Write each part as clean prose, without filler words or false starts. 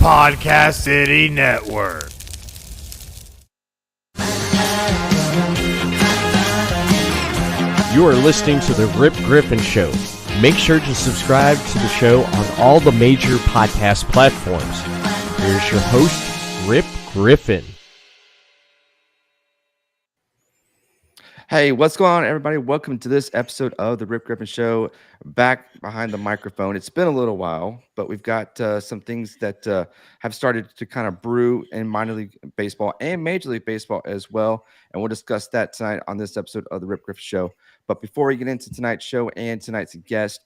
Podcast City Network. You are listening to The Rip Griffin Show. Make sure to subscribe to the show on all the major podcast platforms. Here's your host, Rip Griffin. Hey, what's going on, everybody? Welcome to this episode of The Rip Griffin Show. Back behind the microphone. It's been a little while, but we've got some things that have started to kind of brew in minor league baseball and major league baseball as well. And we'll discuss that tonight on this episode of The Rip Griffin Show. But before we get into tonight's show and tonight's guest,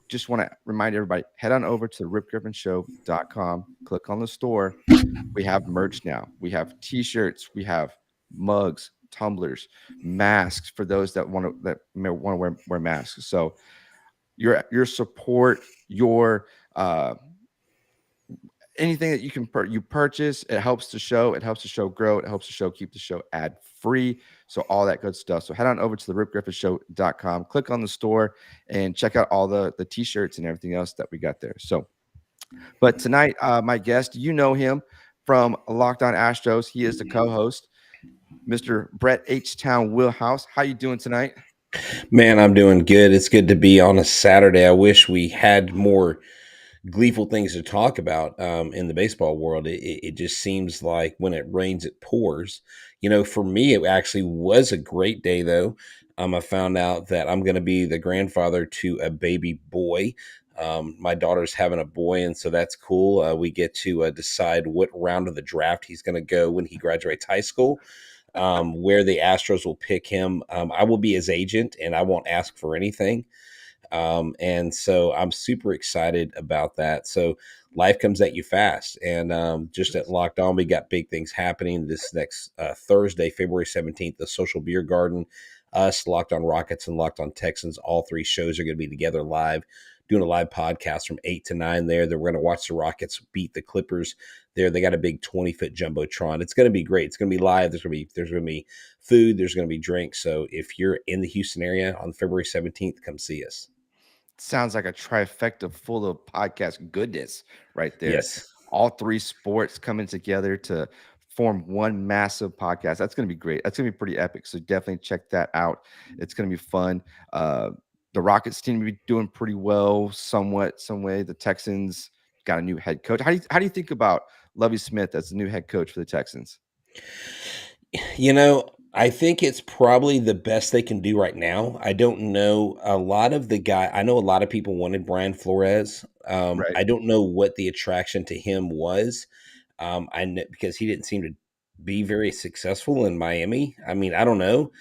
just want to remind everybody, head on over to ripgriffinshow.com, click on the store. We have merch now. We have t-shirts, we have mugs, tumblers, masks for those that want to wear masks. So your support, your anything that you can purchase, it helps the show. It helps the show grow. It helps the show keep the show ad free. So all that good stuff. So head on over to the ripgriffinshow.com, click on the store, and check out all the t-shirts and everything else that we got there. So, but tonight, my guest, you know him from Htown Astros. He is the co-host, Mr. Brett Htown Wheelhouse. How you doing tonight? Man, I'm doing good. It's good to be on a Saturday. I wish we had more gleeful things to talk about in the baseball world. It just seems like when it rains, it pours. You know, for me, it actually was a great day, though. I found out that I'm going to be the grandfather to a baby boy. My daughter's having a boy, and so that's cool. We get to decide what round of the draft he's going to go when he graduates high school. Where the Astros will pick him. I will be his agent, and I won't ask for anything. And so I'm super excited about that. So life comes at you fast. And just at Locked On, we got big things happening this next Thursday, February 17th, the Social Beer Garden. Us, Locked On Rockets, and Locked On Texans, all three shows are going to be together live, doing a live podcast from 8 to 9 there. Then we're going to watch the Rockets beat the Clippers there. They got a big 20-foot Jumbotron. It's going to be great. It's going to be live. There's going to be food. There's going to be drinks. So if you're in the Houston area on February 17th, come see us. Sounds like a trifecta full of podcast goodness right there. Yes. All three sports coming together to form one massive podcast. That's going to be great. That's going to be pretty epic. So definitely check that out. It's going to be fun. The Rockets team to be doing pretty well, some way. The Texans got a new head coach. How do you think about Lovie Smith as the new head coach for the Texans? You know, I think it's probably the best they can do right now. I don't know a lot of the guy. I know a lot of people wanted Brian Flores. Right. I don't know what the attraction to him was. I know because he didn't seem to be very successful in Miami. I mean, I don't know.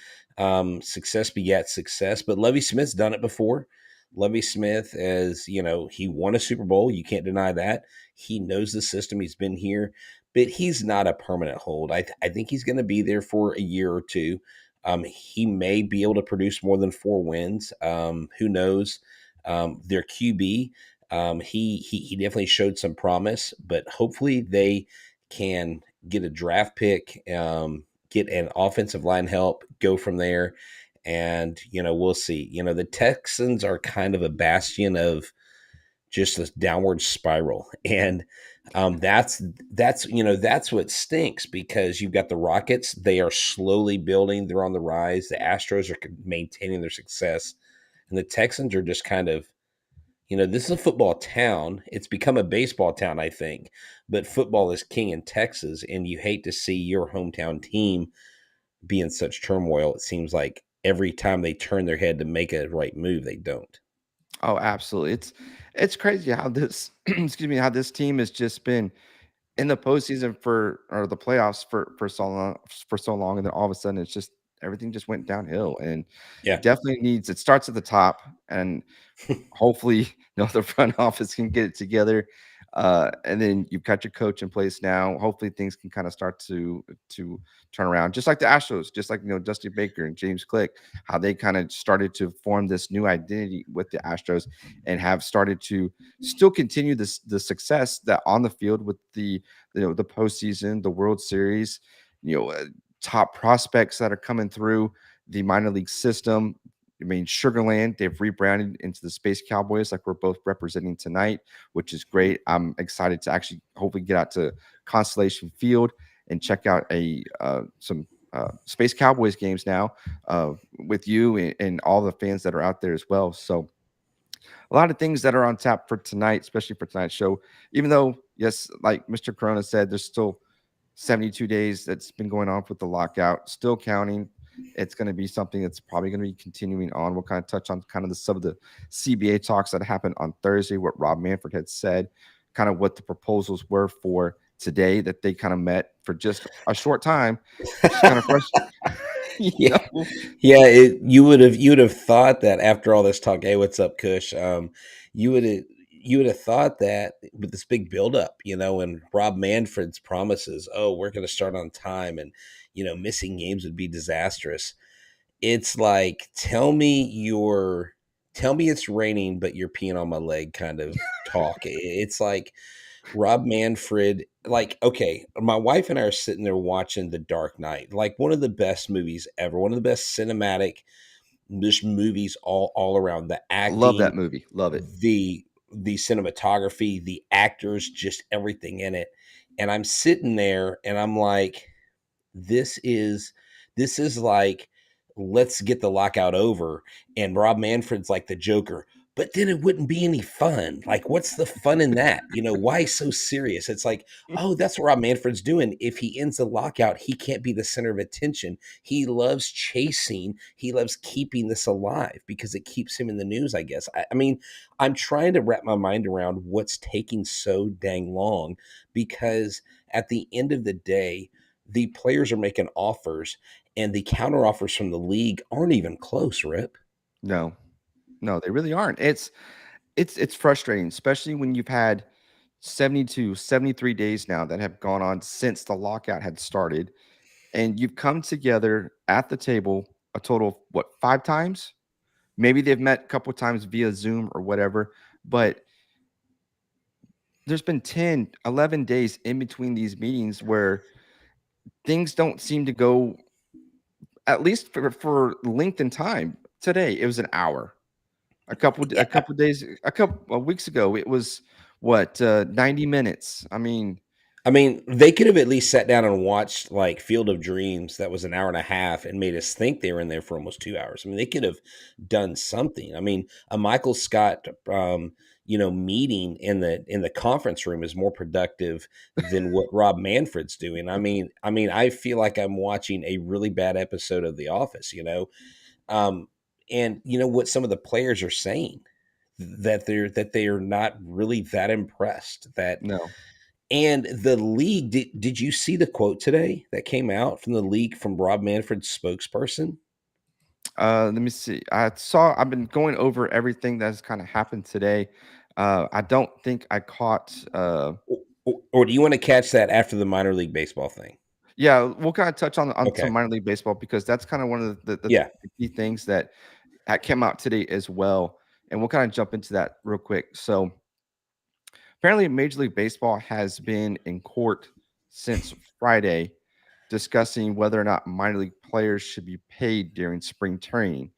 Success begets success, but Lovie Smith's done it before. Lovie Smith, as you know, he won a Super Bowl. You can't deny that. He knows the system. He's been here, but he's not a permanent hold. I think he's going to be there for a year or two. He may be able to produce more than 4 wins. Who knows? Their QB, he definitely showed some promise, but hopefully they can get a draft pick, get an offensive line help, go from there. And, you know, we'll see. You know, the Texans are kind of a bastion of just this downward spiral. And that's what stinks, because you've got the Rockets. They are slowly building. They're on the rise. The Astros are maintaining their success. And the Texans are just kind of, you know, this is a football town. It's become a baseball town, I think. But football is king in Texas, and you hate to see your hometown team be in such turmoil. It seems like every time they turn their head to make a right move, they don't. Oh, absolutely. It's crazy how this how this team has just been in the postseason or the playoffs for so long, and then all of a sudden it's just everything just went downhill. And Yeah. it starts at the top, and hopefully the front office can get it together. And then you've got your coach in place now. Hopefully things can kind of start to turn around, just like the Astros, just like Dusty Baker and James Click, how they kind of started to form this new identity with the Astros and have started to still continue the success that on the field with the postseason, the World Series, top prospects that are coming through the minor league system. I mean, Sugarland, they've rebranded into the Space Cowboys, like we're both representing tonight, which is great. I'm excited to actually hopefully get out to Constellation Field and check out some Space Cowboys games now with you and all the fans that are out there as well. So a lot of things that are on tap for tonight, especially for tonight's show. Even though, yes, like Mr. Corona said, there's still 72 days that's been going on with the lockout, still counting. It's going to be something that's probably going to be continuing on. We'll kind of touch on kind of some of the CBA talks that happened on Thursday, what Rob Manfred had said, kind of what the proposals were for today that they kind of met for just a short time, which is kind of fresh. Yeah, yeah. You would have thought that after all this talk, hey, what's up, Kush? You would have thought that with this big buildup, and Rob Manfred's promises, oh, we're going to start on time, and missing games would be disastrous. It's like, tell me it's raining, but you're peeing on my leg kind of talk. It's like Rob Manfred, like, okay, my wife and I are sitting there watching The Dark Knight, like one of the best movies ever, one of the best cinematic just movies all around. The Love that acting, movie. Love it. the cinematography, the actors, just everything in it. And I'm sitting there and I'm like, this is like, let's get the lockout over. And Rob Manfred's like the Joker, but then it wouldn't be any fun. Like, what's the fun in that? Why so serious? It's like, oh, that's what Rob Manfred's doing. If he ends the lockout, he can't be the center of attention. He loves chasing. He loves keeping this alive because it keeps him in the news, I guess. I mean, I'm trying to wrap my mind around what's taking so dang long, because at the end of the day, the players are making offers and the counter offers from the league aren't even close, Rip. No, no, they really aren't. It's frustrating, especially when you've had 72, 73 days now that have gone on since the lockout had started, and you've come together at the table a total of what, 5 times? Maybe they've met a couple times via Zoom or whatever, but there's been 10, 11 days in between these meetings where things don't seem to go, at least for length and time. Today it was an hour. A Yeah. couple days, a couple of weeks ago, it was what, 90 minutes. I mean, They could have at least sat down and watched like Field of Dreams, that was an hour and a half, and made us think they were in there for almost 2 hours. They could have done something. A Michael Scott, meeting in the conference room is more productive than what Rob Manfred's doing. I feel like I'm watching a really bad episode of The Office. Um, and you know what some of the players are saying, that they are not really that impressed. no. And the league, did you see the quote today that came out from the league from Rob Manfred's spokesperson? Let me see. I've been going over everything that's kind of happened today. I don't think I caught Or do you want to catch that after the minor league baseball thing? yeah, we'll kind of touch on some Okay. minor league baseball because that's kind of one of Yeah. the key things that came out today as well. And we'll kind of jump into that real quick. So apparently, Major League Baseball has been in court since Friday discussing whether or not minor league players should be paid during spring training.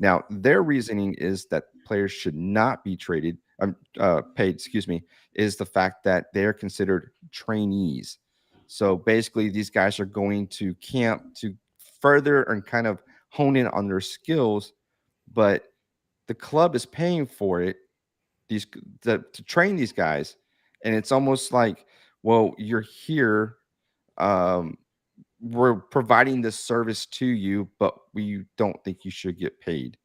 Now, their reasoning is that players should not be paid, excuse me, is the fact that they're considered trainees. So basically, these guys are going to camp to further and kind of hone in on their skills, but the club is paying for it, these to train these guys, and it's almost like, well, you're here, um, we're providing this service to you, but we don't think you should get paid.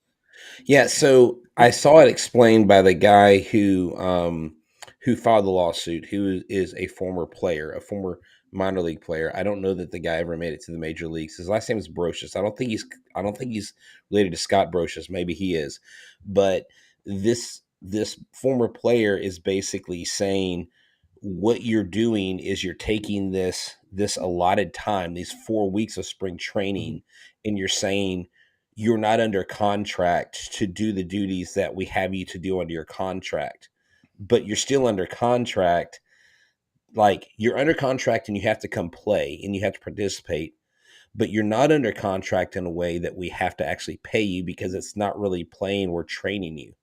Yeah. So I saw it explained by the guy who filed the lawsuit, who is a former player, a former minor league player. I don't know that the guy ever made it to the major leagues. His last name is Brocious. I don't think he's related to Scott Brocious. Maybe he is. But this former player is basically saying, what you're doing is you're taking this allotted time, these 4 weeks of spring training, and you're saying you're not under contract to do the duties that we have you to do under your contract, but you're still under contract. Like, you're under contract and you have to come play and you have to participate, but you're not under contract in a way that we have to actually pay you because it's not really playing, we're training you.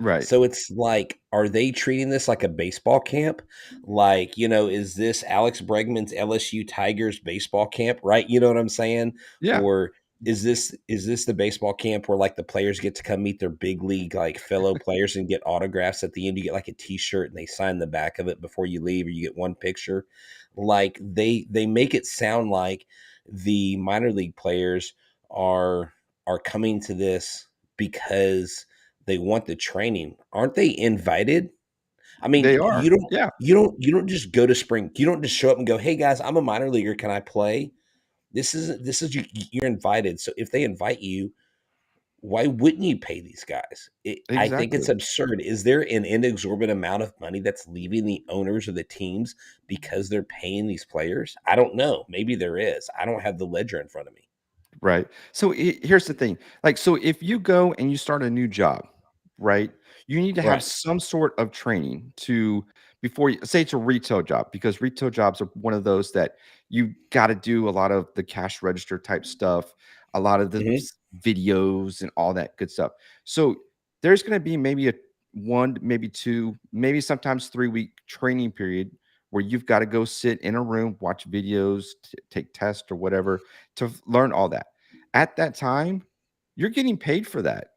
Right. So it's like, are they treating this like a baseball camp? Like, is this Alex Bregman's LSU Tigers baseball camp, right? You know what I'm saying? Yeah. Or is this the baseball camp where like the players get to come meet their big league like fellow players and get autographs at the end? You get like a t-shirt and they sign the back of it before you leave, or you get one picture. Like they make it sound like the minor league players are coming to this because they want the training. Aren't they invited? I mean, They you are. don't Yeah. you don't just go to spring. You don't just show up and go, "Hey guys, I'm a minor leaguer. Can I play?" This is you're invited. So if they invite you, why wouldn't you pay these guys? I think it's Exactly. absurd. Is there an inexorbitant amount of money that's leaving the owners of the teams because they're paying these players? I don't know. Maybe there is. I don't have the ledger in front of me. Right. So here's the thing. Like, so if you go and you start a new job, right? You need to have Right. some sort of training to before you say it's a retail job, because retail jobs are one of those that you got to do a lot of the cash register type stuff, a lot of the Mhm. videos and all that good stuff. So there's going to be maybe a one, maybe two, maybe sometimes 3 week training period where you've got to go sit in a room, watch videos, take tests or whatever to learn all that. At that time, you're getting paid for that.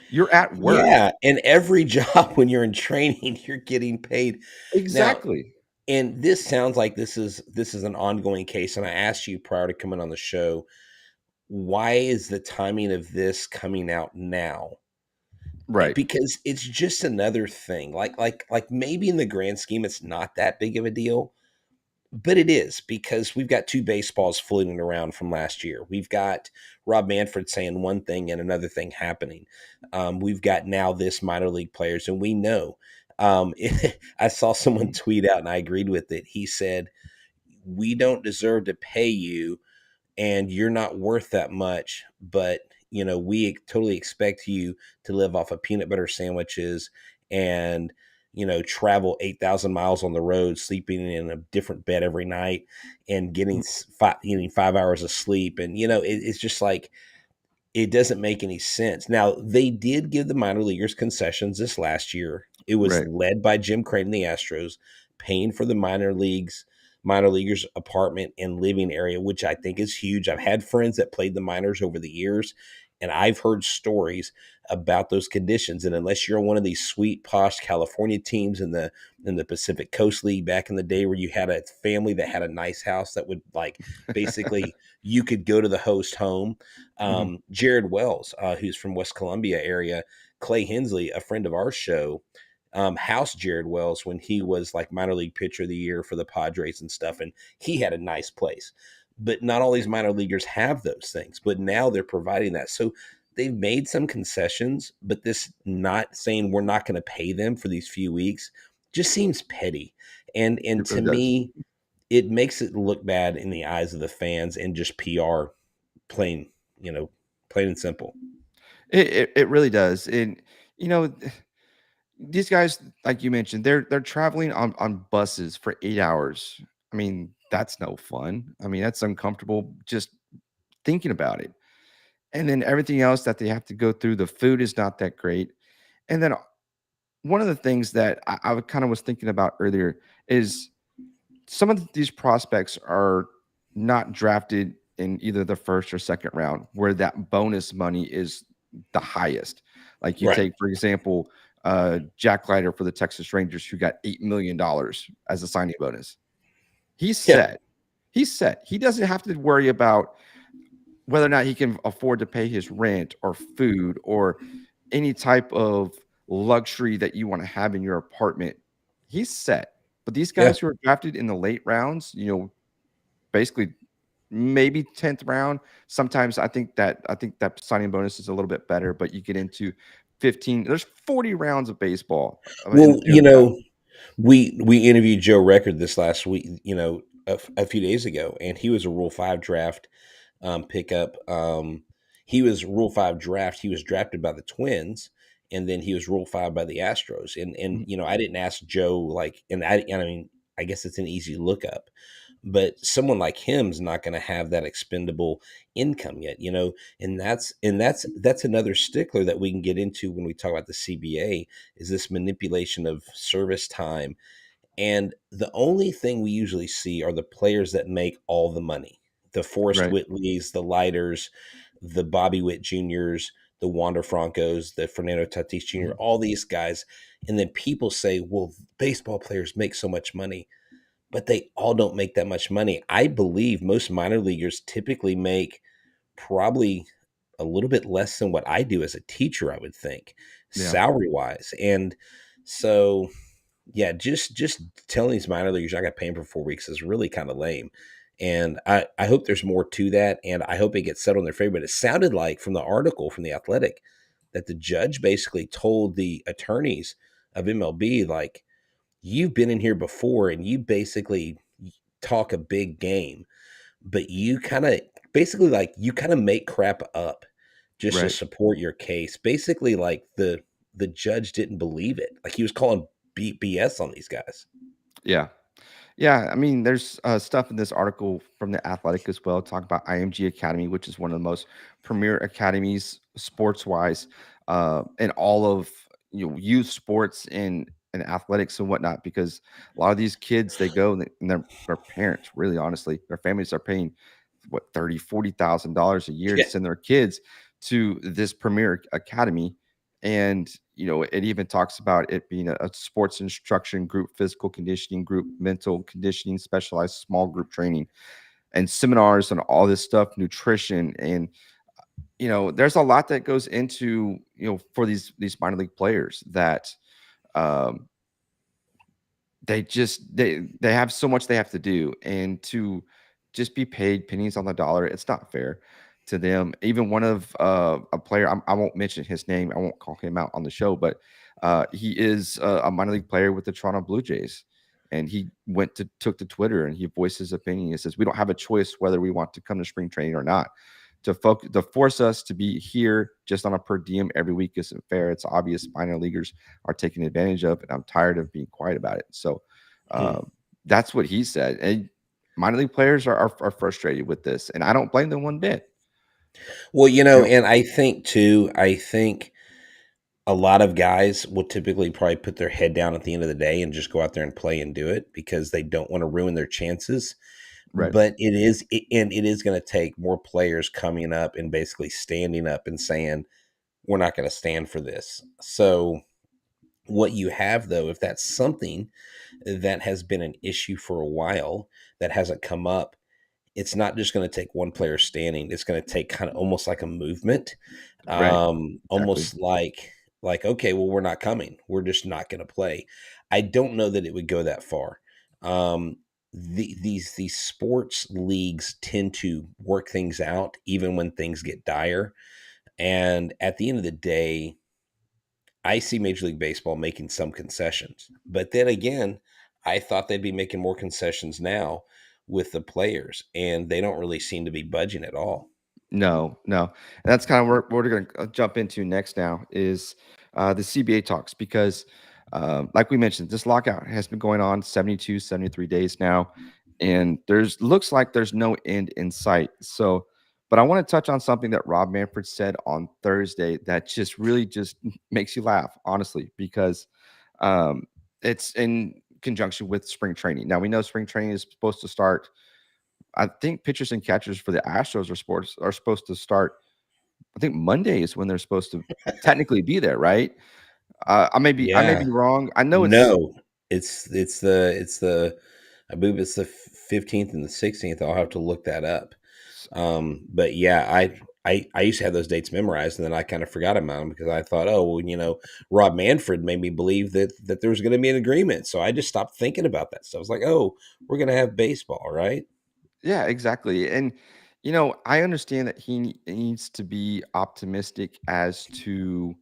You're at work. Yeah, and every job when you're in training, you're getting paid. Now, Exactly. and this sounds like this is an ongoing case, and I asked you prior to coming on the show, why is the timing of this coming out now? Right. Because it's just another thing. Like maybe in the grand scheme it's not that big of a deal, but it is because we've got two baseballs floating around from last year. We've got Rob Manfred saying one thing and another thing happening. We've got now this minor league players, and we know. I saw someone tweet out, and I agreed with it. He said, "We don't deserve to pay you, and you're not worth that much, but we totally expect you to live off of peanut butter sandwiches and travel 8,000 miles on the road, sleeping in a different bed every night and getting Mm, 5 hours of sleep." And it's just like, it doesn't make any sense. Now, they did give the minor leaguers concessions this last year. It was right. led by Jim Crane and the Astros, paying for the minor leaguers apartment and living area, which I think is huge. I've had friends that played the minors over the years, and I've heard stories about those conditions. And unless you're on one of these sweet posh California teams in the Pacific Coast League back in the day, where you had a family that had a nice house that would like basically you could go to the host home. Mhm. Jared Wells, who's from West Columbia area, Clay Hensley, a friend of our show, housed Jared Wells when he was like minor league pitcher of the year for the Padres and stuff, and he had a nice place. But not all these minor leaguers have those things. But now they're providing that, so they've made some concessions. But this not saying we're not going to pay them for these few weeks just seems petty, and It to really does. me, it makes it look bad in the eyes of the fans and just PR, plain, plain and simple. It really does. And you know, these guys, like you mentioned, they're traveling on buses for 8 hours. I mean, that's no fun. I mean, that's uncomfortable just thinking about it. And then everything else that they have to go through, the food is not that great. And then one of the things that I kind of was thinking about earlier is some of these prospects are not drafted in either the first or second round, where that bonus money is the highest. Like you Right. take, for example, Jack Leiter for the Texas Rangers, who got $8 million as a signing bonus. He's Yeah. set. He's set. He doesn't have to worry about whether or not he can afford to pay his rent or food or any type of luxury that you want to have in your apartment. He's set. But these Yeah. guys who are drafted in the late rounds, basically maybe 10th round. Sometimes I think that signing bonus is a little bit better, but you get into 15. There's 40 rounds of baseball in Well, the draft. we interviewed Joe Record this last week, a few days ago, and he was a Rule 5 draft pickup. He was Rule 5 draft. He was drafted by the Twins, and then he was Rule 5 by the Astros. And Mhm. I didn't ask Joe, like, and I mean, I guess it's an easy lookup. but someone like him's not going to have that expendable income yet, and that's another stickler that we can get into when we talk about the CBA, is this manipulation of service time. And the only thing we usually see are the players that make all the money. The Forrest Right. Whitleys, the Lighters, the Bobby Witt Juniors, the Wander Francos, the Fernando Tatis Jr., Mhm. all these guys. And then people say, well, baseball players make so much money, but they all don't make that much money. I believe most minor leaguers typically make probably a little bit less than what I do as a teacher, I would think, Yeah. salary wise. And so yeah, just telling these minor leaguers I got paying for 4 weeks is really kind of lame. And I hope there's more to that, and I hope it gets settled in their favor. But it sounded like from the article from the Athletic that the judge basically told the attorneys of MLB, like, you've been in here before and you basically talk a big game, but you kind of basically like you kind of make crap up just to Right. support your case. Basically, like the judge didn't believe it. Like he was calling BS on these guys. Yeah. Yeah, I mean, there's stuff in this article from the Athletic as well, talk about IMG Academy, which is one of the most premier academies sports wise, in all of youth sports and athletics and whatnot. Because a lot of these kids, they go and their parents, really honestly, their families are paying what 30, $40,000 a year to Yeah. send their kids to this premier academy. And it even talks about it being a sports instruction group, physical conditioning group, mental conditioning, specialized small group training, and seminars and all this stuff, nutrition. And there's a lot that goes into for these minor league players that um, they have so much they have to do, and to just be paid pennies on the dollar, it's not fair to them. Even one of a player, I won't mention his name, I won't call him out on the show, but he is a minor league player with the Toronto Blue Jays, and he took to Twitter and he voiced his opinion. He says, we don't have a choice whether we want to come to spring training or not. To force us to be here just on a per diem every week isn't fair. It's obvious minor leaguers are taking advantage of, and I'm tired of being quiet about it. So Hmm. that's what he said. And minor league players are frustrated with this, and I don't blame them one bit. Well, You know, and I think too, I think a lot of guys will typically probably put their head down at the end of the day and just go out there and play and do it because they don't want to ruin their chances. right, But and it is going to take more players coming up and basically standing up and saying, we're not going to stand for this. So what you have though, if that's something that has been an issue for a while that hasn't come up, it's not just going to take one player standing. It's going to take kind of almost like a movement, right, exactly. almost like okay, well, we're not coming. We're just not going to play. I don't know that it would go that far. These sports leagues tend to work things out even when things get dire. And at the end of the day, I see Major League Baseball making some concessions, but then again, I thought they'd be making more concessions now with the players, and they don't really seem to be budging at all. No, no. And that's kind of where we're going to jump into next now is the CBA talks because, like we mentioned, this lockout has been going on 72, 73 days now, and looks like there's no end in sight. So, but I want to touch on something that Rob Manfred said on Thursday that just really just makes you laugh, honestly, because um, it's in conjunction with spring training. Now we know spring training is supposed to start. I think pitchers and catchers for the Astros are supposed to start. I think Monday is when they're supposed to technically be there, right? I may be Yeah, wrong. I know it's no, it's the I believe it's the 15th and the 16th. I'll have to look that up. But yeah, I used to have those dates memorized, and then I kind of forgot about them because I thought, oh, well, Rob Manfred made me believe that there was going to be an agreement, so I just stopped thinking about that stuff. I was like, oh, we're going to have baseball, right? yeah, exactly. And I understand that he needs to be optimistic as to,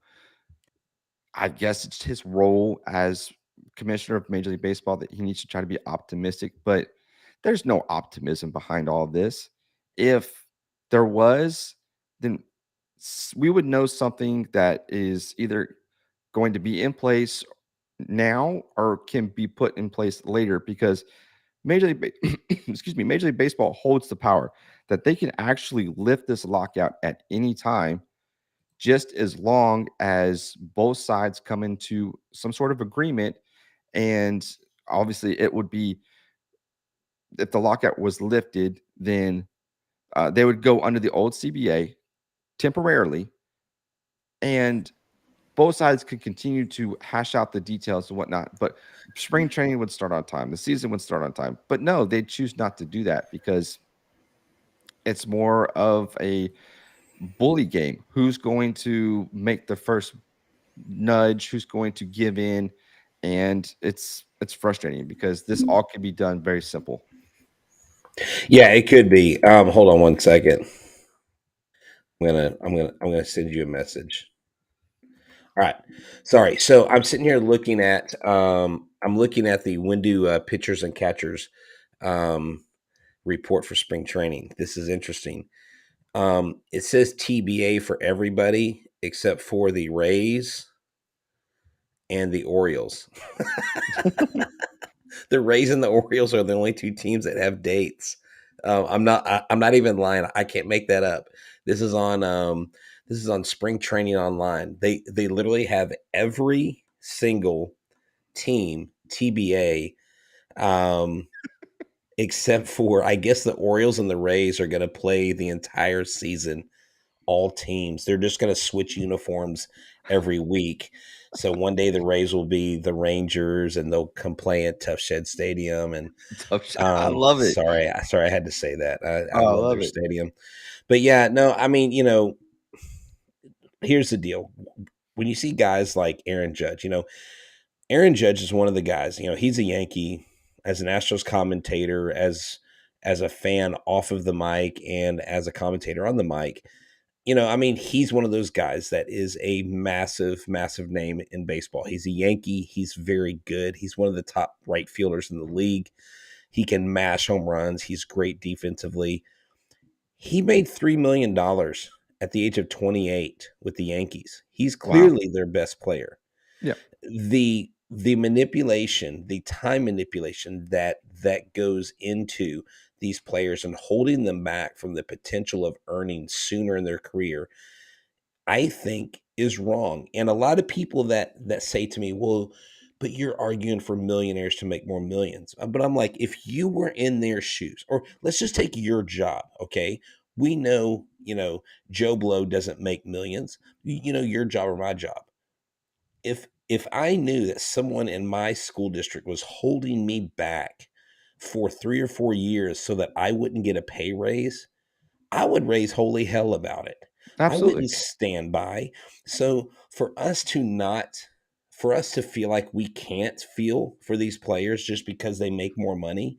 I guess it's his role as commissioner of Major League Baseball, that he needs to try to be optimistic, but there's no optimism behind all this. If there was, then we would know something that is either going to be in place now or can be put in place later, because Major League Baseball holds the power that they can actually lift this lockout at any time, just as long as both sides come into some sort of agreement. And obviously, it would be, if the lockout was lifted, then they would go under the old CBA temporarily, and both sides could continue to hash out the details and whatnot. But spring training would start on time, the season would start on time. But no, they choose not to do that because it's more of a bully game. Who's going to make the first nudge? Who's going to give in? And it's frustrating because this all could be done very simple. Yeah, it could be. Hold on one second. I'm gonna send you a message. All right. Sorry. So I'm sitting here looking at I'm looking at the Windu pitchers and catchers report for spring training. This is interesting. It says TBA for everybody except for the Rays and the Orioles. The Rays and the Orioles are the only two teams that have dates. I'm not even lying. I can't make that up. This is on Spring Training Online. They literally have every single team TBA, except for, I guess, the Orioles and the Rays are going to play the entire season. All teams. They're just going to switch uniforms every week. So one day the Rays will be the Rangers, and they'll come play at Tough Shed Stadium. And I love it. sorry, I had to say that. I Oh, I love love their it. stadium. But yeah, no, I mean, here's the deal. When you see guys like Aaron Judge, Aaron Judge is one of the guys. He's a Yankee. As an Astros commentator, as a fan off of the mic, and as a commentator on the mic. I mean, he's one of those guys that is a massive, massive name in baseball. He's a Yankee. He's very good. He's one of the top right fielders in the league. He can mash home runs. He's great defensively. He made $3 million at the age of 28 with the Yankees. He's Wow. clearly their best player. Yeah. The manipulation, the time manipulation that goes into these players and holding them back from the potential of earning sooner in their career, I think is wrong. And a lot of people that say to me, well, but you're arguing for millionaires to make more millions. But I'm like, if you were in their shoes, or let's just take your job, okay? We know, Joe Blow doesn't make millions. Your job or my job. If I knew that someone in my school district was holding me back for 3 or 4 years so that I wouldn't get a pay raise, I would raise holy hell about it. I Absolutely. wouldn't stand by. So for us to feel like we can't feel for these players just because they make more money,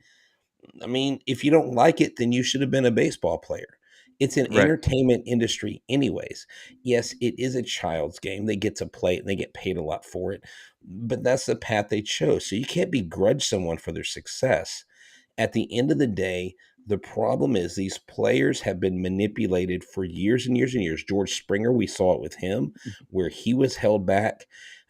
I mean, if you don't like it, then you should have been a baseball player. It's an Right. entertainment industry, anyways. Yes, it is a child's game. They get to play it and they get paid a lot for it, but that's the path they chose. So you can't begrudge someone for their success. At the end of the day, the problem is these players have been manipulated for years and years and years. George Springer, we saw it with him, where he was held back.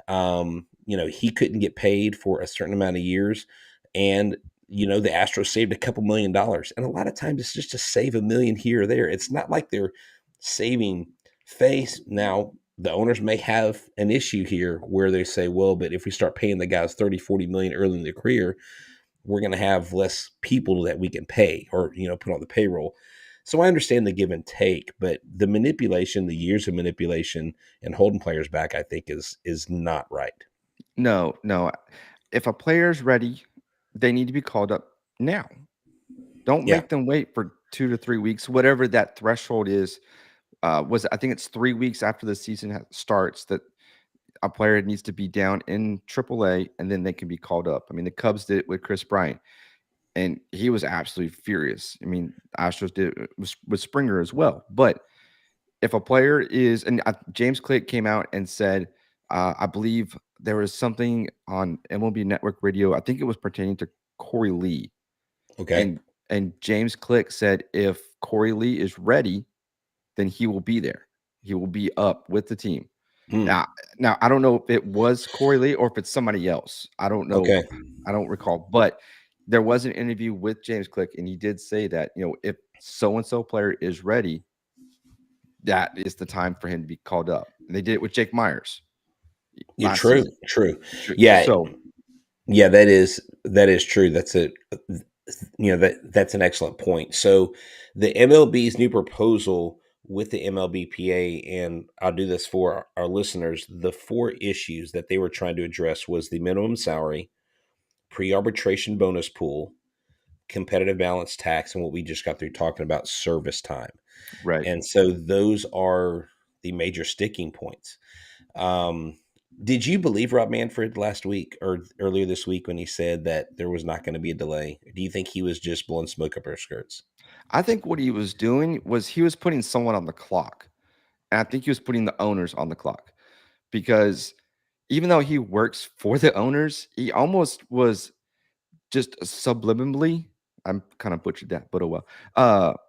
He couldn't get paid for a certain amount of years. And the Astros saved a couple $1 million. And a lot of times it's just to save $1 million here or there. It's not like they're saving face. Now, the owners may have an issue here where they say, well, but if we start paying the guys 30, 40 million early in their career, we're going to have less people that we can pay or, put on the payroll. So I understand the give and take, but the manipulation, the years of manipulation and holding players back, I think is not right. No. If a player's ready, they need to be called up now. Don't Yeah. make them wait for 2 to 3 weeks, whatever that threshold is. I think it's 3 weeks after the season starts that a player needs to be down in AAA, and then they can be called up. I mean, the Cubs did it with Chris Bryant, and he was absolutely furious. I mean, Astros did it with Springer as well. But if a player is, and James Click came out and said, I believe there was something on MLB Network Radio. I think it was pertaining to Corey Lee, Okay. and James Click said if Corey Lee is ready, then he will be there. He will be up with the team. Hmm. Now I don't know if it was Corey Lee or if it's somebody else. I don't know. Okay. I don't recall. But there was an interview with James Click, and he did say that, if so-and-so player is ready, that is the time for him to be called up. And they did it with Jake Myers You're last true. season. True. Yeah. So, Yeah, that is true. That's that's an excellent point. So the MLB's new proposal with the MLBPA, and I'll do this for our listeners, the 4 issues that they were trying to address was the minimum salary, pre-arbitration bonus pool, competitive balance tax, and what we just got through talking about, service time. right. And so those are the major sticking points. Did you believe Rob Manfred last week or earlier this week when he said that there was not going to be a delay? Do you think he was just blowing smoke up our skirts? I think what he was doing was he was putting someone on the clock. And I think he was putting the owners on the clock, because even though he works for the owners, he almost was just subliminally, I'm kind of butchered that, but oh well,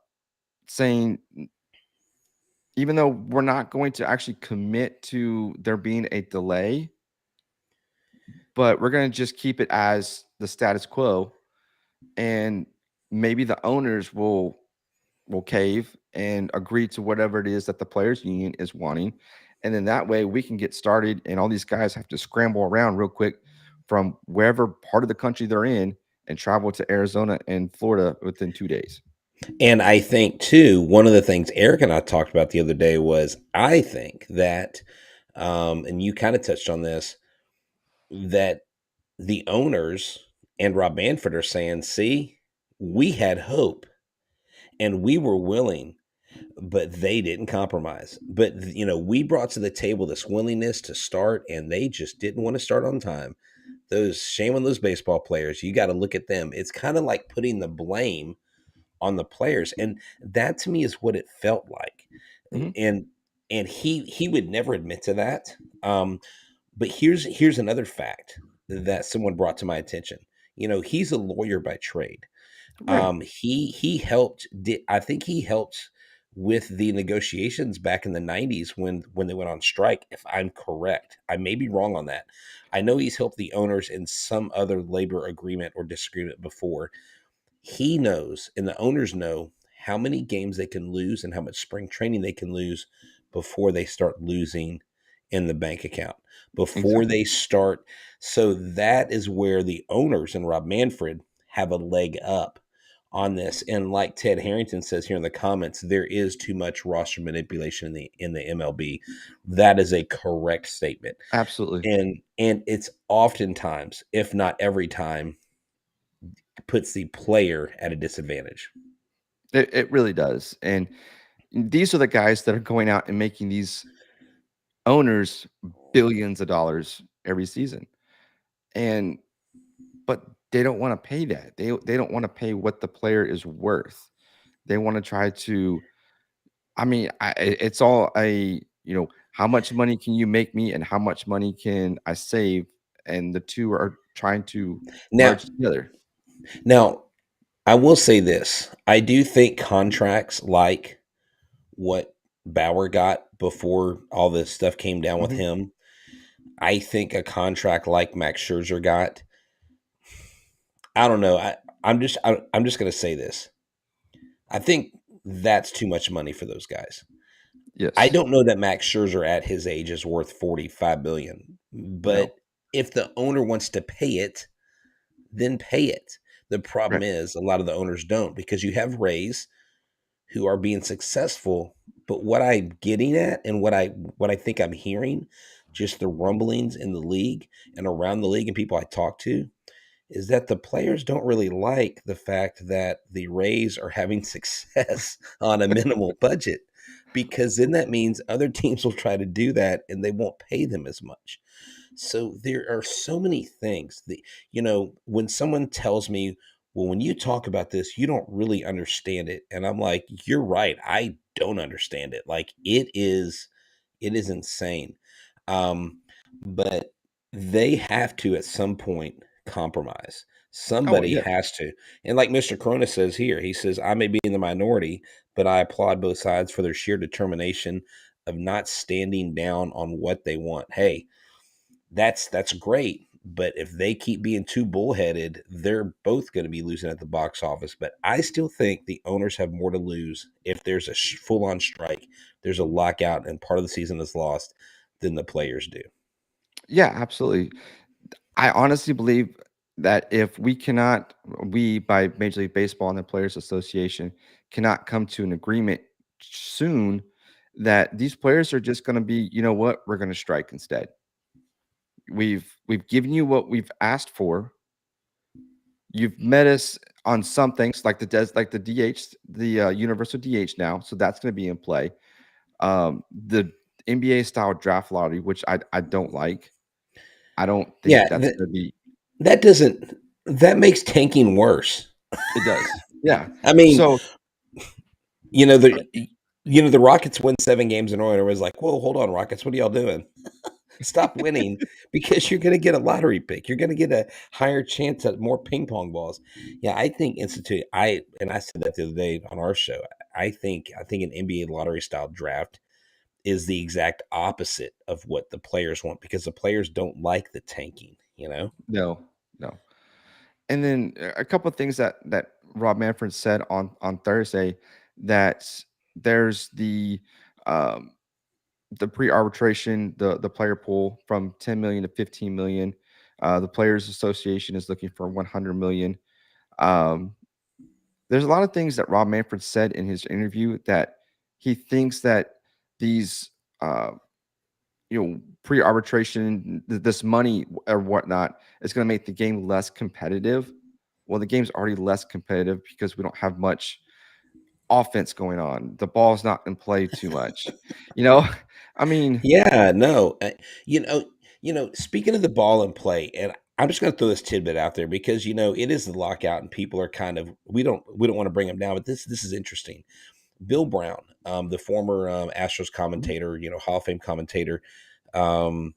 saying, even though we're not going to actually commit to there being a delay, but we're going to just keep it as the status quo, and maybe the owners will cave and agree to whatever it is that the players union is wanting, and then that way we can get started, and all these guys have to scramble around real quick from wherever part of the country they're in and travel to Arizona and Florida within 2 days. And I think too, one of the things Eric and I talked about the other day was, I think that, and you kind of touched on this, that the owners and Rob Manfred are saying, see, we had hope and we were willing, but they didn't compromise. But, we brought to the table this willingness to start, and they just didn't want to start on time. Shame on those baseball players. You got to look at them. It's kind of like putting the blame on the players. And that to me is what it felt like. Mhm. And he would never admit to that. But here's another fact that someone brought to my attention. He's a lawyer by trade. Right. He helped. I think he helped with the negotiations back in the 90s when they went on strike. If I'm correct, I may be wrong on that. I know he's helped the owners in some other labor agreement or disagreement before. He knows, and the owners know, how many games they can lose and how much spring training they can lose before they start losing in the bank account, before Exactly. they start. So that is where the owners and Rob Manfred have a leg up on this. And like Ted Harrington says here in the comments, there is too much roster manipulation in the MLB. That is a correct statement. Absolutely. And it's oftentimes, if not every time, puts the player at a disadvantage. It really does. And these are the guys that are going out and making these owners billions of dollars every season. But they don't want to pay that. They don't want to pay what the player is worth. They want to try to, I mean, it's all how much money can you make me and how much money can I save? And the two are trying to Now, merge together. now I will say this. I do think contracts like what Bauer got before all this stuff came down with Mhm. him, I think a contract like Max Scherzer got, I don't know. I'm just going to say this. I think that's too much money for those guys. I Yes. don't know that Max Scherzer at his age is worth $45 billion, No. but if the owner wants to pay it, then pay it. The problem Right. is a lot of the owners don't, because you have Rays who are being successful. But what I'm getting at, and what I think I'm hearing, just the rumblings in the league and around the league and people I talk to, is that the players don't really like the fact that the Rays are having success on a minimal budget, because then that means other teams will try to do that and they won't pay them as much. So there are so many things that, when someone tells me, well, when you talk about this, you don't really understand it. And I'm like, you're right. I don't understand it. Like, it is insane. But they have to at some point compromise. Oh Somebody yeah. has to. And like Mr. Corona says here, he says, I may be in the minority, but I applaud both sides for their sheer determination of not standing down on what they want. Hey, that's great. But if they keep being too bullheaded, they're both going to be losing at the box office. But I still think the owners have more to lose if there's a full on strike, there's a lockout, and part of the season is lost than the players do. Yeah, absolutely. I honestly believe that if we by Major League Baseball and the Players Association cannot come to an agreement soon, that these players are just going to be, you know what, we're going to strike instead. We've given you what we've asked for. You've met us on some things like the DH, the universal DH now, so that's going to be in play. The NBA style draft lottery, which I don't like. I don't think Yeah, that's going to be. that doesn't, that makes tanking worse. It does. Yeah. I mean, So you know, the Rockets win 7 games in a row, and everyone's like, whoa, hold on, Rockets, what are y'all doing? Stop winning because you're going to get a lottery pick. You're going to get a higher chance at more ping pong balls. Yeah, I think institute. I said that the other day on our show. I think an NBA lottery style draft is the exact opposite of what the players want because the players don't like the tanking. You know. no, no. And then a couple of things that Rob Manfred said on Thursday, that there's um, the pre-arbitration, the player pool from 10 million to 15 million. The Players Association is looking for 100 million. Um, there's a lot of things that Rob Manfred said in his interview that he thinks that these uh, pre-arbitration, this money or whatnot is going to make the game less competitive. Well, the game's already less competitive because we don't have much offense going on. The ball's not in play too much. You know, I mean, Yeah. No. You know. Speaking of the ball and play, and I'm just going to throw this tidbit out there because it is the lockout, and people are kind of we don't want to bring them down, but this is interesting. Bill Brown, the former Astros commentator, Hall of Fame commentator, um,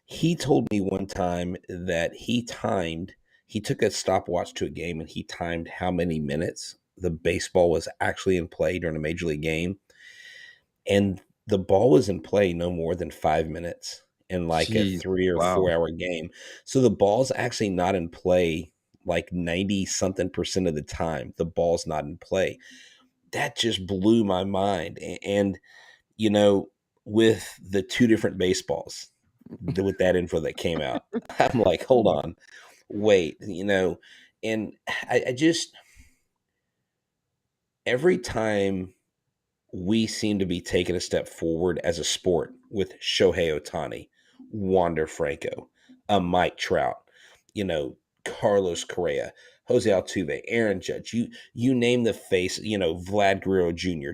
he told me one time that he took a stopwatch to a game and he timed how many minutes the baseball was actually in play during a major league game. And the ball was in play no more than 5 minutes in like a geez, 3 or 4 hour game. So the ball's actually not in play like 90 something percent of the time. The ball's not in play. That just blew my mind. And you know, with the 2 different baseballs, with that info that came out, I'm like, hold on, wait, and I just every time we seem to be taking a step forward as a sport with Shohei Ohtani, Wander Franco, Mike Trout, you know, Carlos Correa, Jose Altuve, Aaron Judge, you name the face, Vlad Guerrero Jr.,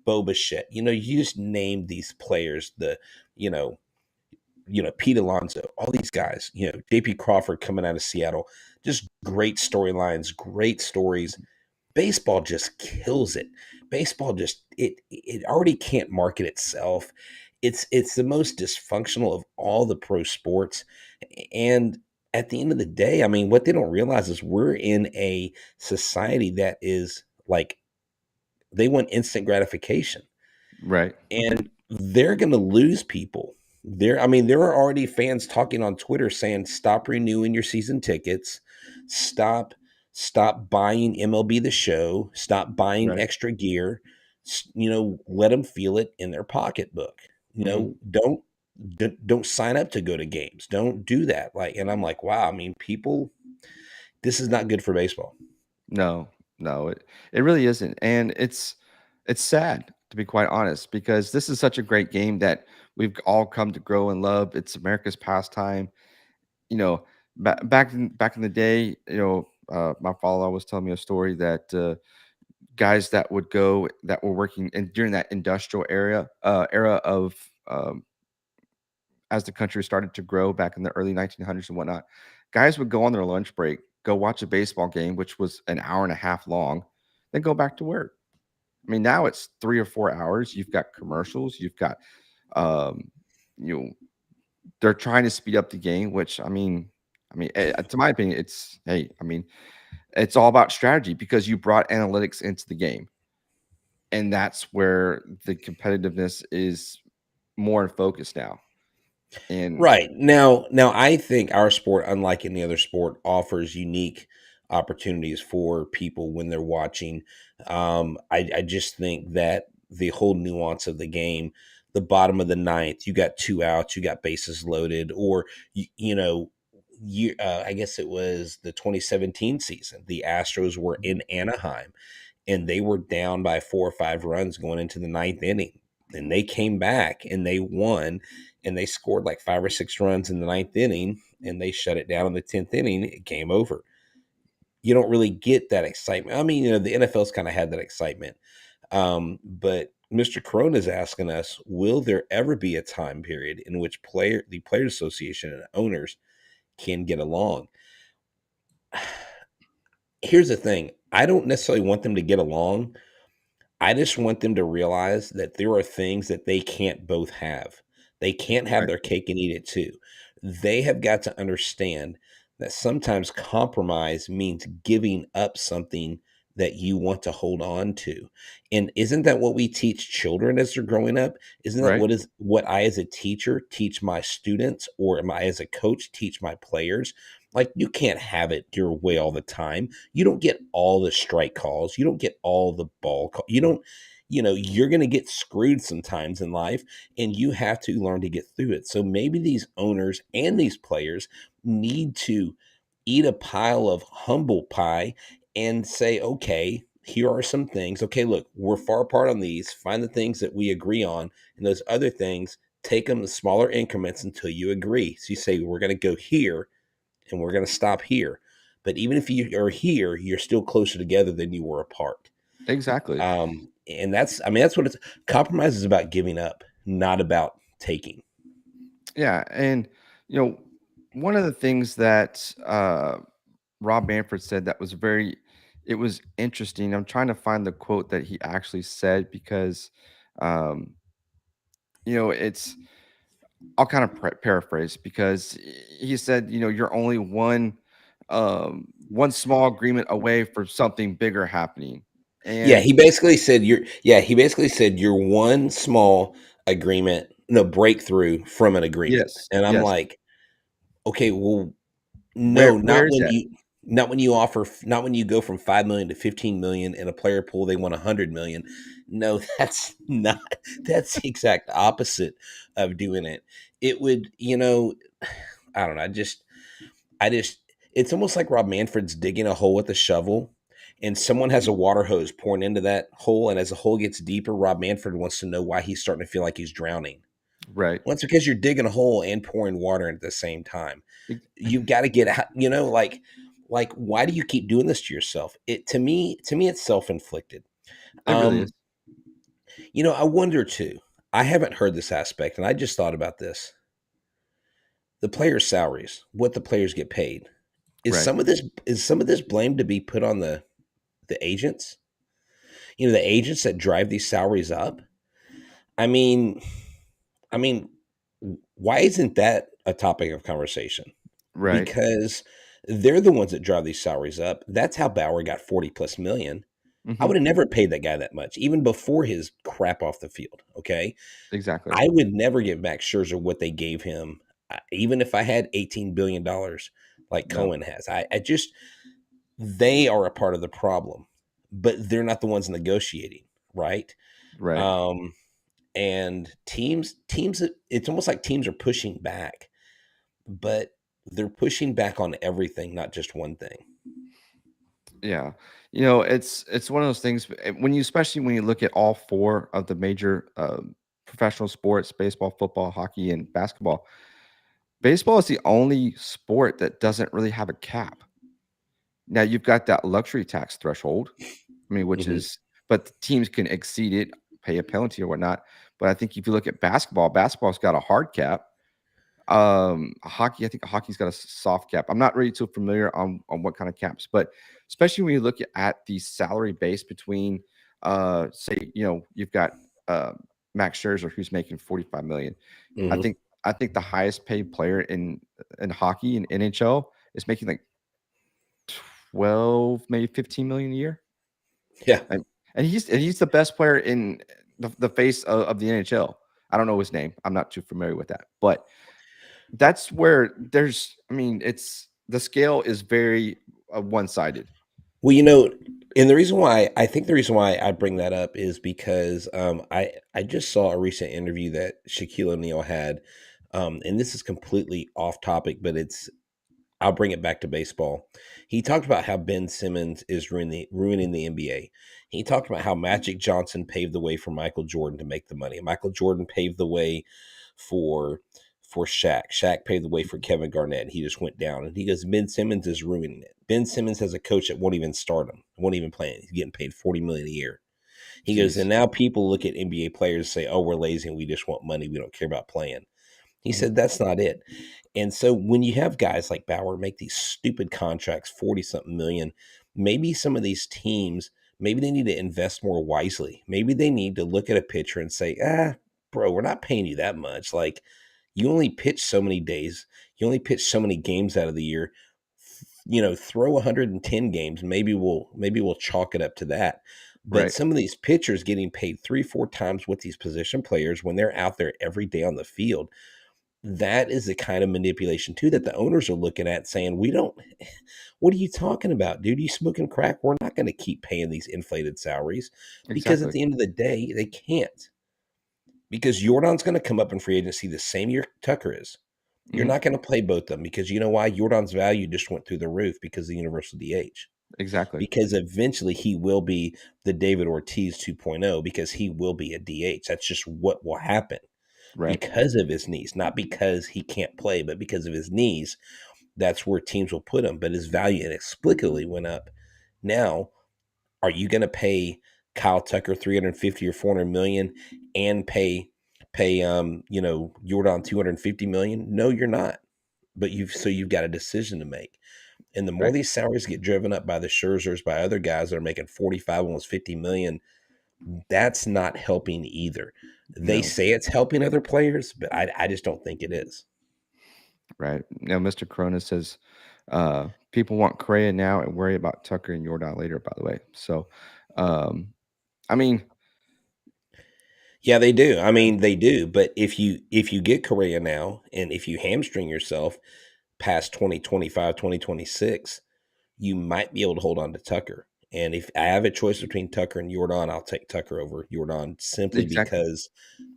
Bo Bichette, you just name these players, you know, Pete Alonso, all these guys, JP Crawford coming out of Seattle, just great storylines, great stories. Baseball just kills it. Baseball just it already can't market itself. It's the most dysfunctional of all the pro sports. And at the end of the day, I mean, what they don't realize is we're in a society that is like they want instant gratification, right. and they're going to lose people. There are already fans talking on Twitter saying, "Stop renewing your season tickets. Stop, stop buying MLB the Show. Stop buying Right. extra gear. Let them feel it in their pocketbook. Mhm. Don't sign up to go to games. Don't do that." And I'm like, wow. I mean, people, this is not good for baseball. No, no, it really isn't, and it's sad, to be quite honest, because this is such a great game that we've all come to grow and love. It's America's pastime. You know, back in the day, my father was telling me a story that guys that would go that were working during that industrial era of um, as the country started to grow back in the early 1900s and whatnot, guys would go on their lunch break, go watch a baseball game, which was an hour and a half long, then go back to work. I mean, now it's 3 or 4 hours. You've got commercials. You've got, um, you know, they're trying to speed up the game, which to my opinion, it's hey, I mean, it's all about strategy because you brought analytics into the game, and that's where the competitiveness is more in focus now. And Right. Now I think our sport, unlike any other sport, offers unique opportunities for people when they're watching. I just think that the whole nuance of the game, the bottom of the ninth, you got two outs, you got bases loaded, or I guess it was the 2017 season. The Astros were in Anaheim and they were down by 4 or 5 runs going into the ninth inning. And they came back and they won and they scored like 5 or 6 runs in the ninth inning and they shut it down in the 10th inning. It came over. You don't really get that excitement. I mean, the NFL's kind of had that excitement. But Mr. Corona is asking us, will there ever be a time period in which the Players Association and owners can get along? Here's the thing. I don't necessarily want them to get along. I just want them to realize that there are things that they can't both have. They can't have right, their cake and eat it too. They have got to understand that sometimes compromise means giving up something that you want to hold on to. And isn't that what we teach children as they're growing up? Isn't that right, what I as a teacher teach my students, or am I as a coach teach my players? Like, you can't have it your way all the time. You don't get all the strike calls. You don't get all the ball calls. You don't, you're going to get screwed sometimes in life, and you have to learn to get through it. So maybe these owners and these players need to eat a pile of humble pie and say, okay, here are some things. Okay, look, we're far apart on these. Find the things that we agree on, and those other things, take them in smaller increments until you agree. So you say, we're going to go here and we're going to stop here. But even if you are here, you're still closer together than you were apart. exactly. And that's what it's compromise is about, giving up, not about taking. Yeah, and you know, one of the things that Rob Manfred said that was it was interesting. I'm trying to find the quote that he actually said because, um, it's I'll kind of paraphrase because he said, you're only one small agreement away for something bigger happening, Yeah, and he basically said you're one small agreement, no breakthrough from an agreement. yes, And I'm yes, like, okay, well, where no, where is that? not when you offer, not when you go from 5 million to 15 million in a player pool, they want 100 million. No, that's the exact opposite of doing it. It would, I don't know. I just, it's almost like Rob Manfred's digging a hole with a shovel and someone has a water hose pouring into that hole. And as the hole gets deeper, Rob Manfred wants to know why he's starting to feel like he's drowning. Right. Well, it's because you're digging a hole and pouring water in at the same time. It, You've got to get out, like, why do you keep doing this to yourself? To me, it's self-inflicted. it really is. Um, I wonder too, I haven't heard this aspect and I just thought about this. The players' salaries, what the players get paid. Right. Is some of this blame to be put on the agents? The agents that drive these salaries up? I mean, I mean, why isn't that a topic of conversation? Right. Because they're the ones that drive these salaries up. That's how Bauer got 40 plus million. I Hmm. would have never paid that guy that much, even before his crap off the field. Okay. Exactly. I would never give Max Scherzer what they gave him, even if I had $18 billion like No. Cohen has. I just, they are a part of the problem, but they're not the ones negotiating, right? Right. Um, and teams, it's almost like teams are pushing back, but they're pushing back on everything, not just one thing. Yeah. It's one of those things especially when you look at all four of the major professional sports, baseball, football, hockey, and basketball. Baseball is the only sport that doesn't really have a cap. Now you've got that luxury tax threshold. I mean, which Hmm. is, but the teams can exceed it, pay a penalty or whatnot. But I think if you look at basketball, basketball's got a hard cap. Hockey, I think hockey's got a soft cap. I'm not really too familiar on what kind of caps, but especially when you look at the salary base between, say, you've got uh, Max Scherzer who's making 45 million. I Hmm. think I think the highest paid player in hockey in NHL is making like 12, maybe 15 million a year. Yeah. And he's the best player in the face of the NHL. I don't know his name. I'm not too familiar with that, but that's where there's. I mean, it's the scale is very one-sided. Well, and the reason why I bring that up is because I just saw a recent interview that Shaquille O'Neal had, and this is completely off topic, but I'll bring it back to baseball. He talked about how Ben Simmons is ruining the NBA. He talked about how Magic Johnson paved the way for Michael Jordan to make the money. Michael Jordan paved the way for Shaq. Shaq paved the way for Kevin Garnett. And he just went down. And he goes, Ben Simmons is ruining it. Ben Simmons has a coach that won't even start him, won't even play him. He's getting paid $40 million a year. He goes, and Jeez. now people look at NBA players and say, "Oh, we're lazy and we just want money. We don't care about playing." He Mhm. said that's not it. And so when you have guys like Bauer make these stupid contracts, 40 something million, maybe some of these teams, maybe they need to invest more wisely. Maybe they need to look at a pitcher and say, bro, we're not paying you that much. Like, you only pitch so many days, you only pitch so many games out of the year. Throw 110 games. Maybe we'll chalk it up to that. But Right. some of these pitchers getting paid 3-4 times what these position players when they're out there every day on the field, that is the kind of manipulation too that the owners are looking at, saying, we don't, what are you talking about, dude? You smoking crack? We're not going to keep paying these inflated salaries, because at Exactly. the end of the day, they can't, because Jordan's going to come up in free agency the same year Tucker is. You're Hmm. not going to play both of them, because you know why? Jordan's value just went through the roof because of the universal DH. Exactly. Because eventually he will be the David Ortiz 2.0, because he will be a DH. That's just what will happen Right. because of his knees, not because he can't play, but because of his knees. That's where teams will put him. But his value inexplicably went up. Now, are you going to pay Kyle Tucker 350 or 400 million and pay Jordan 250 million? No, you're not. But you've got a decision to make. And the more Right. these salaries get driven up by the Scherzers, by other guys that are making 45, almost 50 million, that's not helping either. They No. say it's helping other players, but I just don't think it is. Right. Now, Mr. Corona says people want Correa now and worry about Tucker and Jordan later, by the way. So, um, I mean, Yeah, they do. I mean, they do. But if you get Correa now, and if you hamstring yourself past 2025, 2026, you might be able to hold on to Tucker. And if I have a choice between Tucker and Jordan, I'll take Tucker over Jordan, simply exactly. because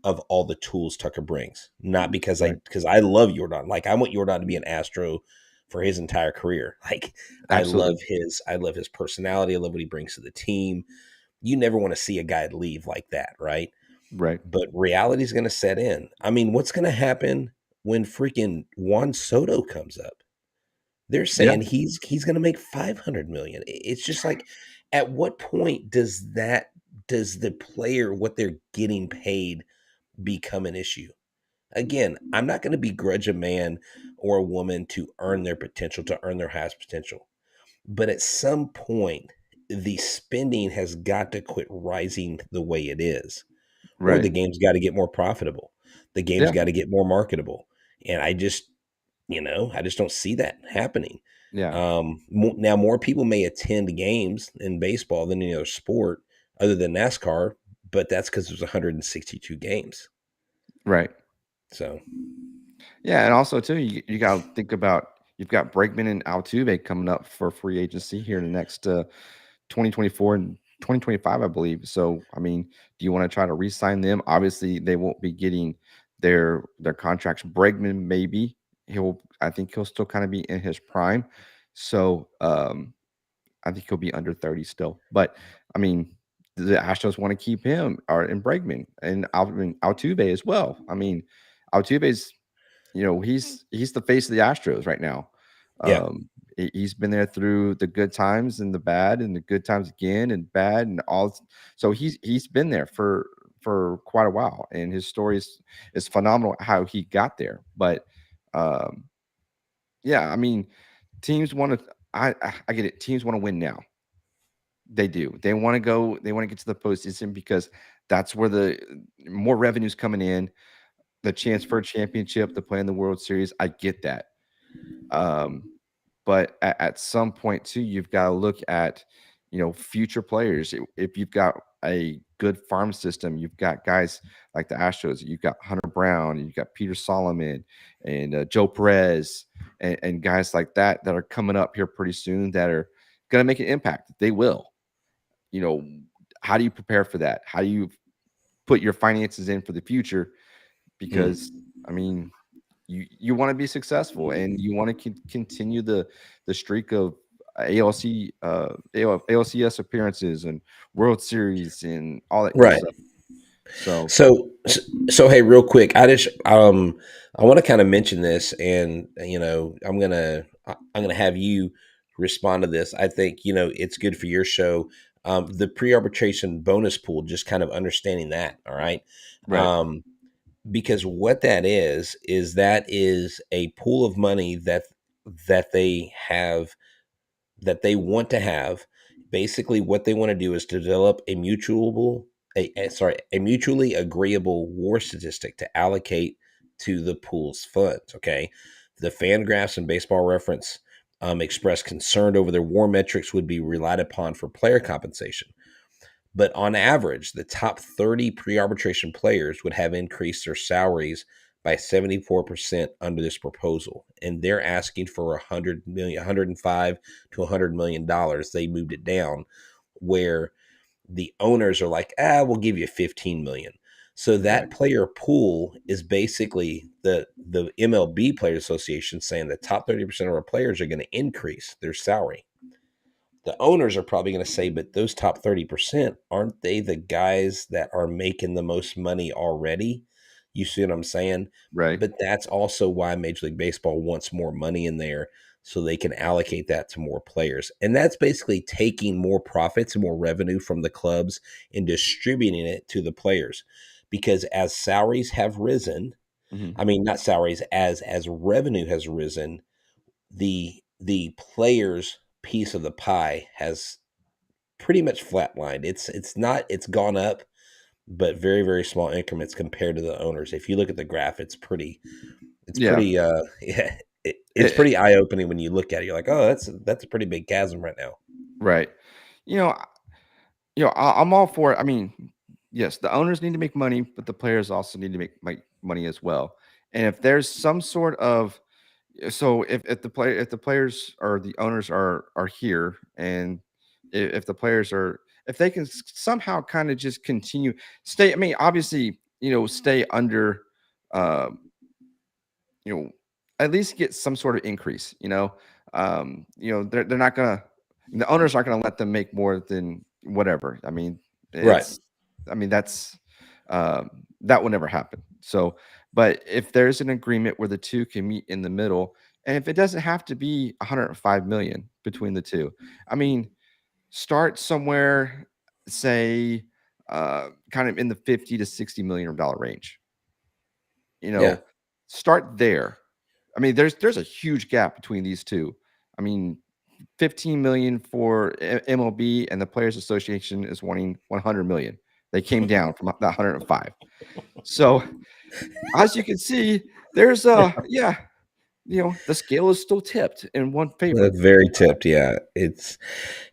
of all the tools Tucker brings. Not because Right. I love Jordan. Like, I want Jordan to be an Astro for his entire career. Like, Absolutely. I love his personality. I love what he brings to the team. You never want to see a guy leave like that, right? Right. But reality is going to set in. I mean, what's going to happen when freaking Juan Soto comes up? They're Yeah. saying he's going to make 500 million. It's just like, at what point does the player, what they're getting paid, become an issue? Again, I'm not going to begrudge a man or a woman to earn their potential, to earn their highest potential. But at some point, the spending has got to quit rising the way it is, or Right. the game's got to get more profitable. The game's Yeah. got to get more marketable. And I just don't see that happening. Yeah. Now, more people may attend games in baseball than any other sport other than NASCAR, but that's because there's 162 games. Right. So, Yeah. And also, too, you got to think about you've got Bregman and Altuve coming up for free agency here in the next 2024 and 2025, I believe. So, I mean, do you want to try to re-sign them? Obviously, they won't be getting their contracts. Bregman, maybe I think he'll still kind of be in his prime. So, I think he'll be under 30 still. But I mean, the Astros want to keep him or in Bregman and Altuve as well. I mean, Altuve's, he's the face of the Astros right now. yeah. He's been there through the good times and the bad, and the good times again and bad and all. So he's been there for quite a while, and his story is phenomenal how he got there. But um, yeah, I mean, teams want to. I get it. Teams want to win now. They do. They want to go. They want to get to the postseason because that's where the more revenues coming in, the chance for a championship, to play in the World Series. I get that. Um, but at some point too, you've got to look at future players. If you've got a good farm system, you've got guys like the Astros, you've got Hunter Brown, and you've got Peter Solomon and Joe Perez and guys like that are coming up here pretty soon that are going to make an impact. They will. How do you prepare for that? How do you put your finances in for the future? Because I mean, you want to be successful and you want to continue the streak of ALCS appearances and World Series and all that good Right. stuff. So Hey, real quick, I want to kind of mention this, and I'm gonna have you respond to this. I think it's good for your show. The pre-arbitration bonus pool, just kind of understanding that. All right. right, Because what that is a pool of money that they have, that they want to have. Basically, what they want to do is to develop a mutually agreeable war statistic to allocate to the pool's funds. Okay, the Fangraphs and Baseball Reference expressed concern over their war metrics would be relied upon for player compensation. But on average, the top 30 pre-arbitration players would have increased their salaries by 74% under this proposal. And they're asking for 105 to $100 million. They moved it down where the owners are like, we'll give you 15 million. So right, that player pool is basically the MLB Players Association saying the top 30% of our players are going to increase their salary. The owners are probably going to say, but those top 30%, aren't they the guys that are making the most money already? You see what I'm saying? right, But that's also why Major League Baseball wants more money in there so they can allocate that to more players. And that's basically taking more profits and more revenue from the clubs and distributing it to the players. Because as salaries have risen, hmm I mean, not salaries, as revenue has risen, the players piece of the pie has pretty much flatlined. It's gone up, but very, very small increments compared to the owners. If you look at the graph, it's yeah, pretty yeah, it's it- pretty eye opening when you look at it. You're like, oh, that's a pretty big chasm right now. right. You know, I'm all for it. I mean, yes, the owners need to make money, but the players also need to make money as well. And if there's some sort of so if the players or the owners are here and if the players are if they can somehow kind of just continue stay, I mean, obviously, stay under uh you know at least get some sort of increase. They're not gonna the owners aren't gonna let them make more than whatever. I mean, Right. it's I mean that's that will never happen. So but if there's an agreement where the two can meet in the middle, and if it doesn't have to be 105 million between the two, I mean, start somewhere, say, kind of in the 50 to 60 million dollar range. You Yeah. know, start there. I mean, there's a huge gap between these two. I mean, 15 million for MLB and the Players Association is wanting 100 million. They came down from that 105. So as you can see, there's the scale is still tipped in one favor. Very tipped. Yeah.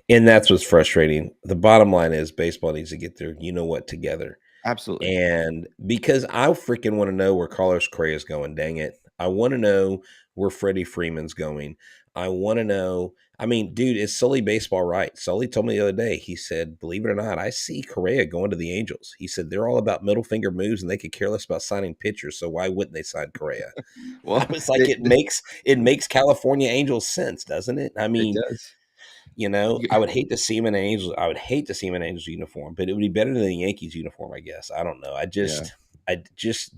And that's what's frustrating. The bottom line is baseball needs to get their what together. Absolutely. And because I freaking want to know where Carlos Correa is going, dang it. I want to know where Freddie Freeman's going. I want to know. I mean, dude, is Sully baseball right? Sully told me the other day, he said, believe it or not, I see Correa going to the Angels. He said they're all about middle finger moves and they could care less about signing pitchers. So why wouldn't they sign Correa? I Well, was like, it makes California Angels sense, doesn't it? I it mean, does. I would hate to see him in an Angels. I would hate to see him in an Angels uniform, but it would be better than the Yankees uniform, I guess. I don't know. Yeah. I just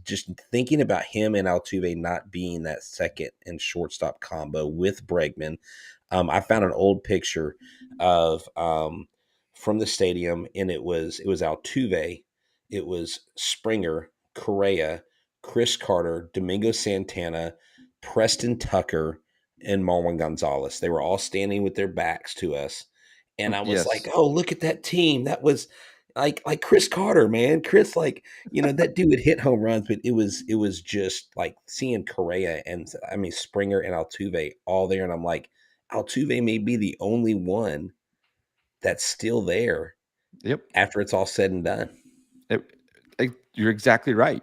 thinking about him and Altuve not being that second and shortstop combo with Bregman. I found an old picture of from the stadium, and it was Altuve, it was Springer, Correa, Chris Carter, Domingo Santana, Preston Tucker, and Marwin Gonzalez. They were all standing with their backs to us. And I was like, Yes. oh, look at that team. That was like Chris Carter, man. Chris, that dude would hit home runs, but it was just like seeing Correa and I mean Springer and Altuve all there. And I'm like, Altuve may be the only one that's still there Yep. after it's all said and done. You're exactly right.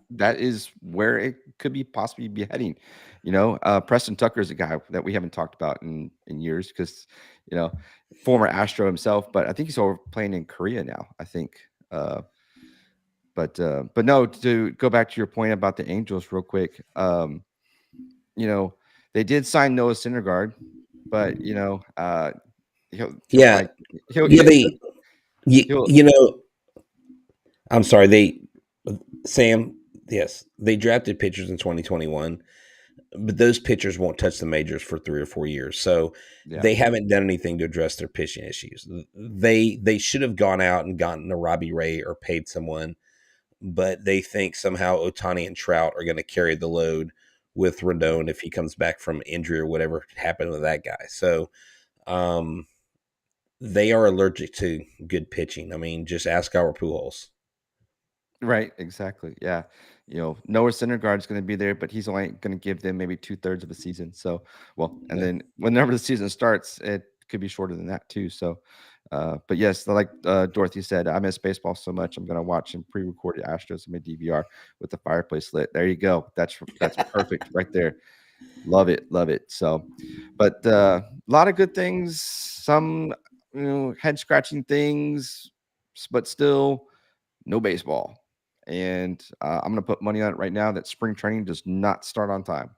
That is where it could be possibly be heading. Preston Tucker is a guy that we haven't talked about in years because, former Astro himself, but I think he's over playing in Korea now. I think. But no, to go back to your point about the Angels real quick. You know, they did sign Noah Syndergaard, but he'll Yeah, probably he'll yeah. he'll You know, I'm sorry. Sam, yes, they drafted pitchers in 2021, but those pitchers won't touch the majors for 3 or 4 years. So yeah. they haven't done anything to address their pitching issues. They should have gone out and gotten a Robbie Ray or paid someone, but they think somehow Otani and Trout are going to carry the load with Rendon if he comes back from injury or whatever happened with that guy. So um, they are allergic to good pitching. I mean, just ask our Pujols. Right, exactly. Yeah. Noah Syndergaard is going to be there, but he's only going to give them maybe 2/3 of a season. So, and Yeah. then whenever the season starts, it could be shorter than that too. So, but yes, like Dorothy said, I miss baseball so much. I'm going to watch some pre-recorded Astros in my DVR with the fireplace lit. There you go. That's perfect right there. Love it, love it. So, but a lot of good things, some head scratching things, but still no baseball. And I'm going to put money on it right now that spring training does not start on time.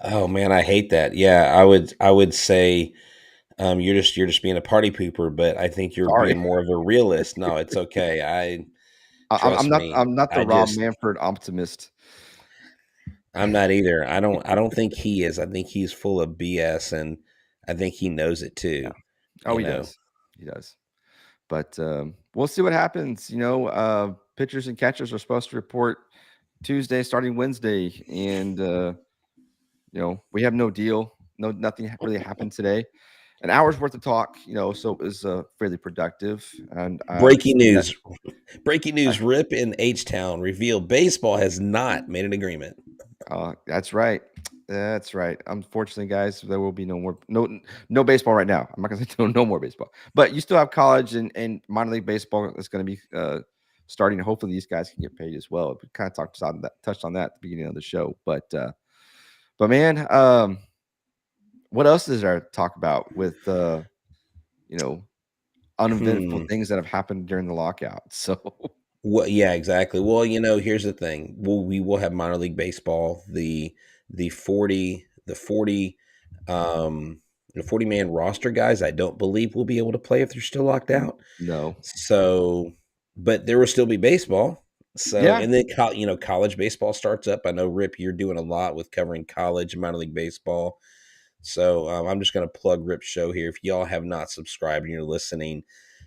Oh man, I hate that. Yeah, I would say you're just being a party pooper, but I think you're Sorry, being more of a realist. No, it's okay. I I'm trust not. me. I'm not the I Rob just Manfred optimist. I'm not either. I don't think he is. I think he's full of BS, and I think he knows it Yeah. too. Oh, You he know. does. He does. But we'll see what happens. Pitchers and catchers are supposed to report Tuesday, starting Wednesday, and we have no deal. No, nothing really happened today. An hour's worth of talk. So it was fairly productive. And Breaking yeah, news. Breaking news. Rip in H-Town reveal baseball has not made an agreement. That's right. That's right. Unfortunately, guys, there will be no baseball right now. I'm not gonna say no more baseball, but you still have college and minor league baseball that's going to be starting. Hopefully, these guys can get paid as well. We kind of touched on that at the beginning of the show, but man, what else is there to talk about with uneventful Hmm. things that have happened during the lockout? So Well, yeah, exactly. Well, here's the thing. We will have minor league baseball. The 40 the 40-man roster guys, I don't believe will be able to play if they're still locked out. no, So, but there will still be baseball. So, yeah, and then college baseball starts up. I know Rip, you're doing a lot with covering college and minor league baseball. So I'm just going to plug Rip's show here. If y'all have not subscribed and you're listening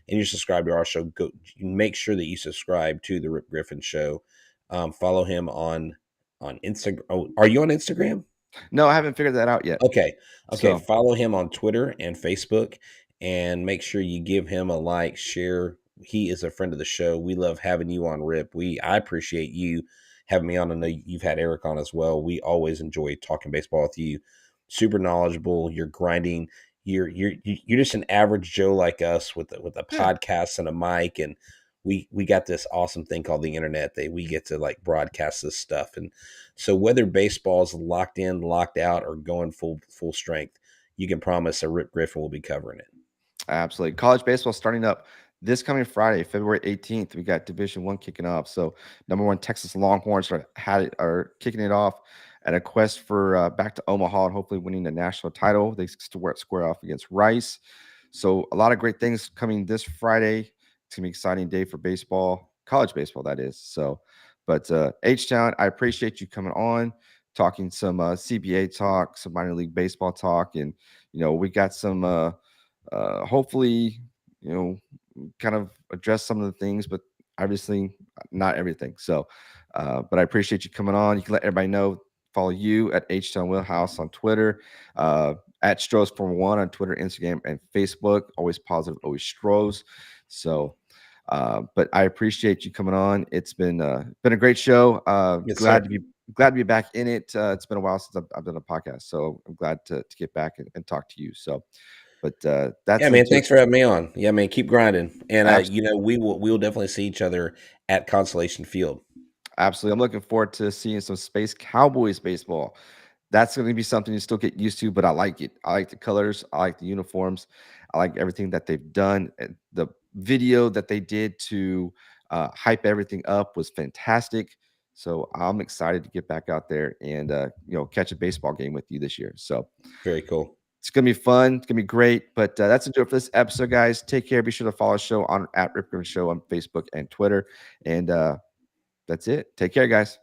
and you're subscribed to our show, go make sure that you subscribe to the Rip Griffin Show. Follow him on Instagram. Oh, are you on Instagram? no, I haven't figured that out yet. Okay. Okay. So Follow him on Twitter and Facebook and make sure you give him a like, share. He is a friend of the show. We love having you on, Rip. I appreciate you having me on. I know you've had Eric on as well. We always enjoy talking baseball with you. Super knowledgeable. You're grinding. You're just an average Joe like us with a yeah. podcast and a mic, and we got this awesome thing called the internet that we get to like broadcast this stuff. And so whether baseball's locked in, locked out, or going full strength, you can promise a Rip Griffin will be covering it. Absolutely. College baseball starting up this coming Friday, February 18th. We got Division One kicking off. So number one Texas Longhorns are kicking it off at a quest for back to Omaha and hopefully winning the national title. They square off against Rice. So a lot of great things coming this Friday. It's gonna be an exciting day for baseball, college baseball, that is. So, but H-Town, I appreciate you coming on, talking some CBA talk, some minor league baseball talk, and we got some hopefully, kind of address some of the things, but obviously not everything. So, but I appreciate you coming on. You can let everybody know. Follow you at Htown Wheelhouse on Twitter, at Stros Formula One on Twitter, Instagram, and Facebook. Always positive, always Stros. So, but I appreciate you coming on. It's been a great show. Yes, Glad sir. to be back in it. It's been a while since I've done a podcast, so I'm glad to get back and talk to you. So, But that's Yeah, man. Thanks for having me on. Yeah, man. Keep grinding, and absolutely. we will definitely see each other at Constellation Field. Absolutely. I'm looking forward to seeing some Space Cowboys baseball. That's going to be something you still get used to, but I like it. I like the colors. I like the uniforms. I like everything that they've done. And the video that they did to hype everything up was fantastic. So I'm excited to get back out there and catch a baseball game with you this year. So Very cool. it's gonna be fun. It's gonna be great. But that's gonna do it for this episode, guys. Take care. Be sure to follow the show on at Rip Griffin Show on Facebook and Twitter. And that's it. Take care, guys.